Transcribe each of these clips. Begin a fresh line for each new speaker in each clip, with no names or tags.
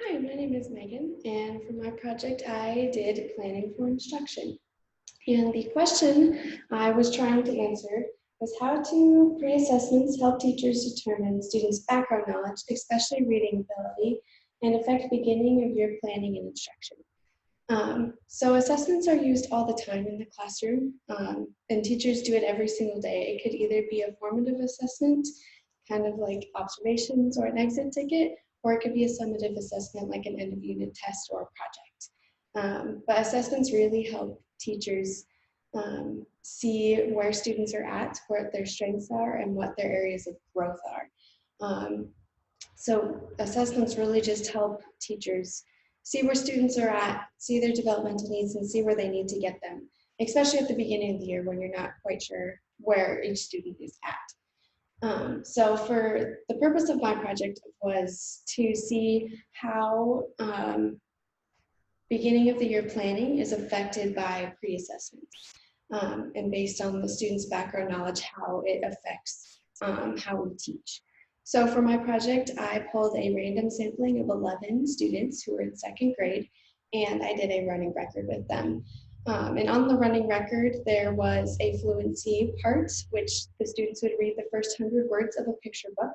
Hi, my name is Megan, and for my project, I did planning for instruction. And the question I was trying to answer was how do pre-assessments help teachers determine students' background knowledge, especially reading ability, and affect beginning of year planning and instruction? So assessments are used all the time in the classroom, and teachers do it every single day. It could either be a formative assessment, kind of like observations or an exit ticket, or it could be a summative assessment like an end of unit test or a project. But assessments really help teachers see where students are at, where their strengths are, and what their areas of growth are. Um, so assessments really just help teachers see where students are at, see their developmental needs, and see where they need to get them, especially at the beginning of the year when you're not quite sure where each student is at. So for the purpose of my project was to see how beginning of the year planning is affected by pre-assessments, and based on the student's background knowledge, how it affects how we teach. So for my project, I pulled a random sampling of 11 students who were in second grade, and I did a running record with them. And on the running record, there was a fluency part, which the students would read the first 100 words of a picture book,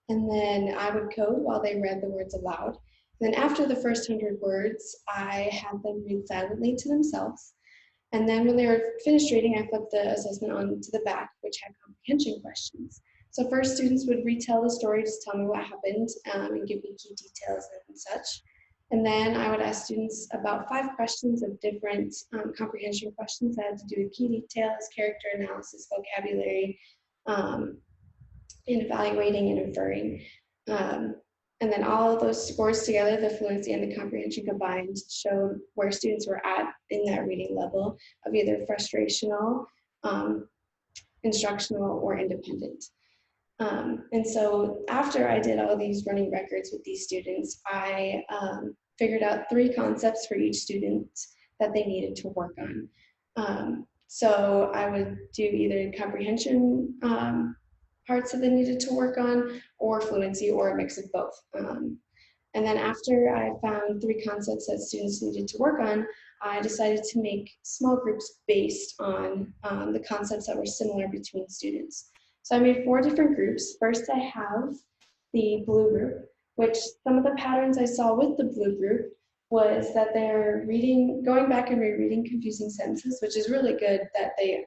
and then I would code while they read the words aloud. Then after the first 100 words, I had them read silently to themselves. And then when they were finished reading, I flipped the assessment on to the back, which had comprehension questions. So first, students would retell the story, just tell me what happened, and give me key details and such. And then I would ask students about 5 questions of different comprehension questions that had to do with key details, character analysis, vocabulary, um, and evaluating and inferring. Um, and then all of those scores together, the fluency and the comprehension combined, showed where students were at in that reading level of either frustrational, um, instructional, or independent. And so after I did all these running records with these students, I figured out 3 concepts for each student that they needed to work on. So I would do either comprehension parts that they needed to work on, or fluency, or a mix of both. And then after I found 3 concepts that students needed to work on, I decided to make small groups based on the concepts that were similar between students. So I made 4 different groups. First, I have the blue group, which some of the patterns I saw with the blue group was that they're reading, going back and rereading confusing sentences, which is really good that they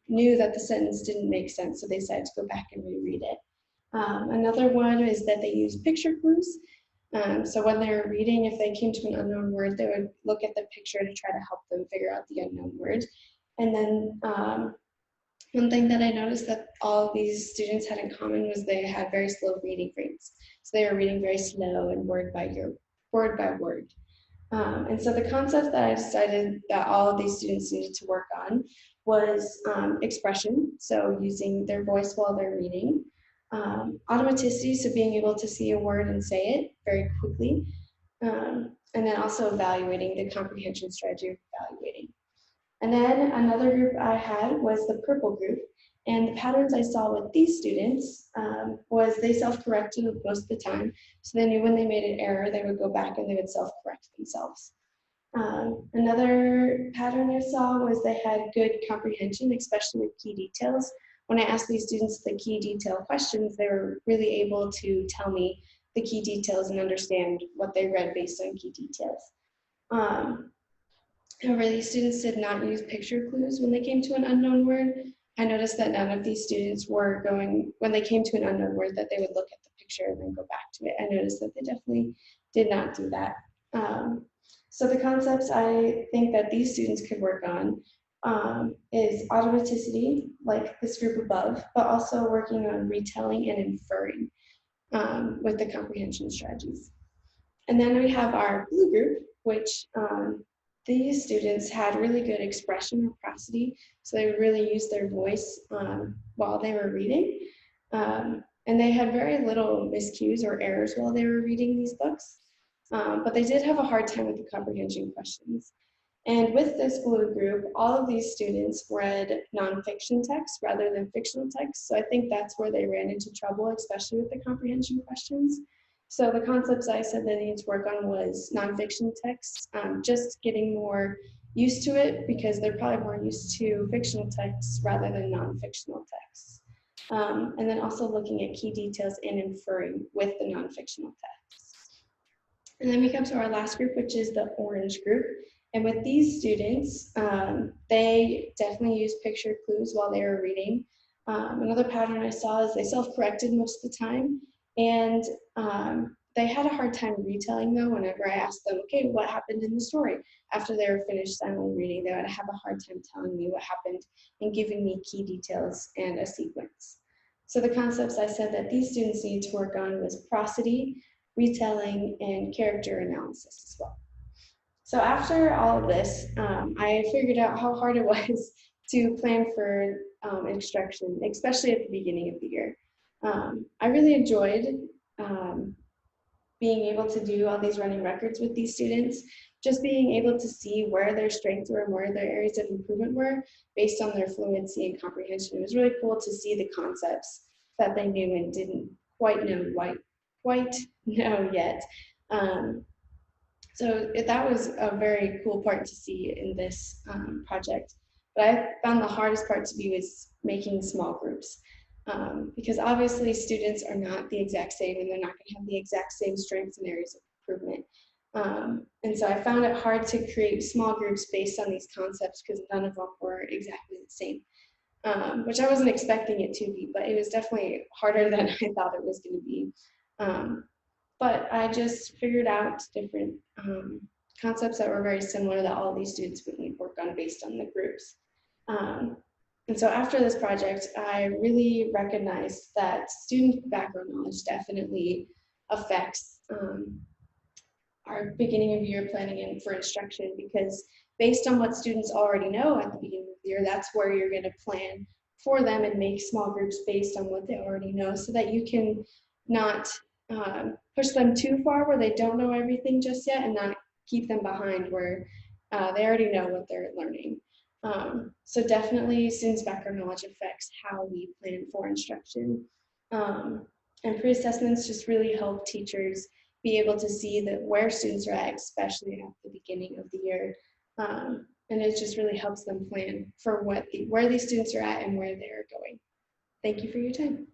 knew that the sentence didn't make sense, so they decided to go back and reread it. Another one is that they use picture clues. So when they're reading, if they came to an unknown word, they would look at the picture to try to help them figure out the unknown word. And then one thing that I noticed that all of these students had in common was they had very slow reading rates. So they were reading very slow and word by word. And so the concept that I decided that all of these students needed to work on was expression, so using their voice while they're reading, automaticity, so being able to see a word and say it very quickly, and then also evaluating the comprehension strategy of evaluating. And then another group I had was the purple group. And the patterns I saw with these students was they self-corrected most of the time. So they knew when they made an error, they would go back and they would self-correct themselves. Another pattern I saw was they had good comprehension, especially with key details. When I asked these students the key detail questions, they were really able to tell me the key details and understand what they read based on key details. Um, However, these students did not use picture clues when they came to an unknown word. I noticed that none of these students were going, when they came to an unknown word, that they would look at the picture and then go back to it. I noticed that they definitely did not do that. So the concepts I think that these students could work on is automaticity, like this group above, but also working on retelling and inferring with the comprehension strategies. And then we have our blue group, which these students had really good expression or prosody, so they would really use their voice while they were reading. And they had very little miscues or errors while they were reading these books, but they did have a hard time with the comprehension questions. And with this blue group, all of these students read nonfiction text rather than fictional text, so I think that's where they ran into trouble, especially with the comprehension questions. So the concepts I said that I needed to work on was nonfiction texts, just getting more used to it because they're probably more used to fictional texts rather than non-fictional texts. And then also looking at key details and inferring with the non-fictional texts. And then we come to our last group, which is the orange group. And with these students, they definitely use picture clues while they were reading. Another pattern I saw is they self-corrected most of the time, and they had a hard time retelling though whenever I asked them, okay, what happened in the story? After they were finished silently reading, they would have a hard time telling me what happened and giving me key details and a sequence. So the concepts I said that these students needed to work on was prosody, retelling, and character analysis as well. So after all of this, I figured out how hard it was to plan for instruction, especially at the beginning of the year. I really enjoyed being able to do all these running records with these students, just being able to see where their strengths were and where their areas of improvement were based on their fluency and comprehension. It was really cool to see the concepts that they knew and didn't quite know yet. So that was a very cool part to see in this project. But I found the hardest part to be was making small groups. Because obviously students are not the exact same and they're not going to have the exact same strengths and areas of improvement. And so I found it hard to create small groups based on these concepts because none of them were exactly the same, which I wasn't expecting it to be, but it was definitely harder than I thought it was going to be. But I just figured out different concepts that were very similar that all these students would need work on based on the groups. And so after this project, I really recognized that student background knowledge definitely affects our beginning of year planning and for instruction, because based on what students already know at the beginning of the year, that's where you're going to plan for them and make small groups based on what they already know so that you can not push them too far where they don't know everything just yet and not keep them behind where they already know what they're learning. So definitely students' background knowledge affects how we plan for instruction. And pre-assessments just really help teachers be able to see that where students are at, especially at the beginning of the year. And it just really helps them plan for where these students are at and where they're going. Thank you for your time.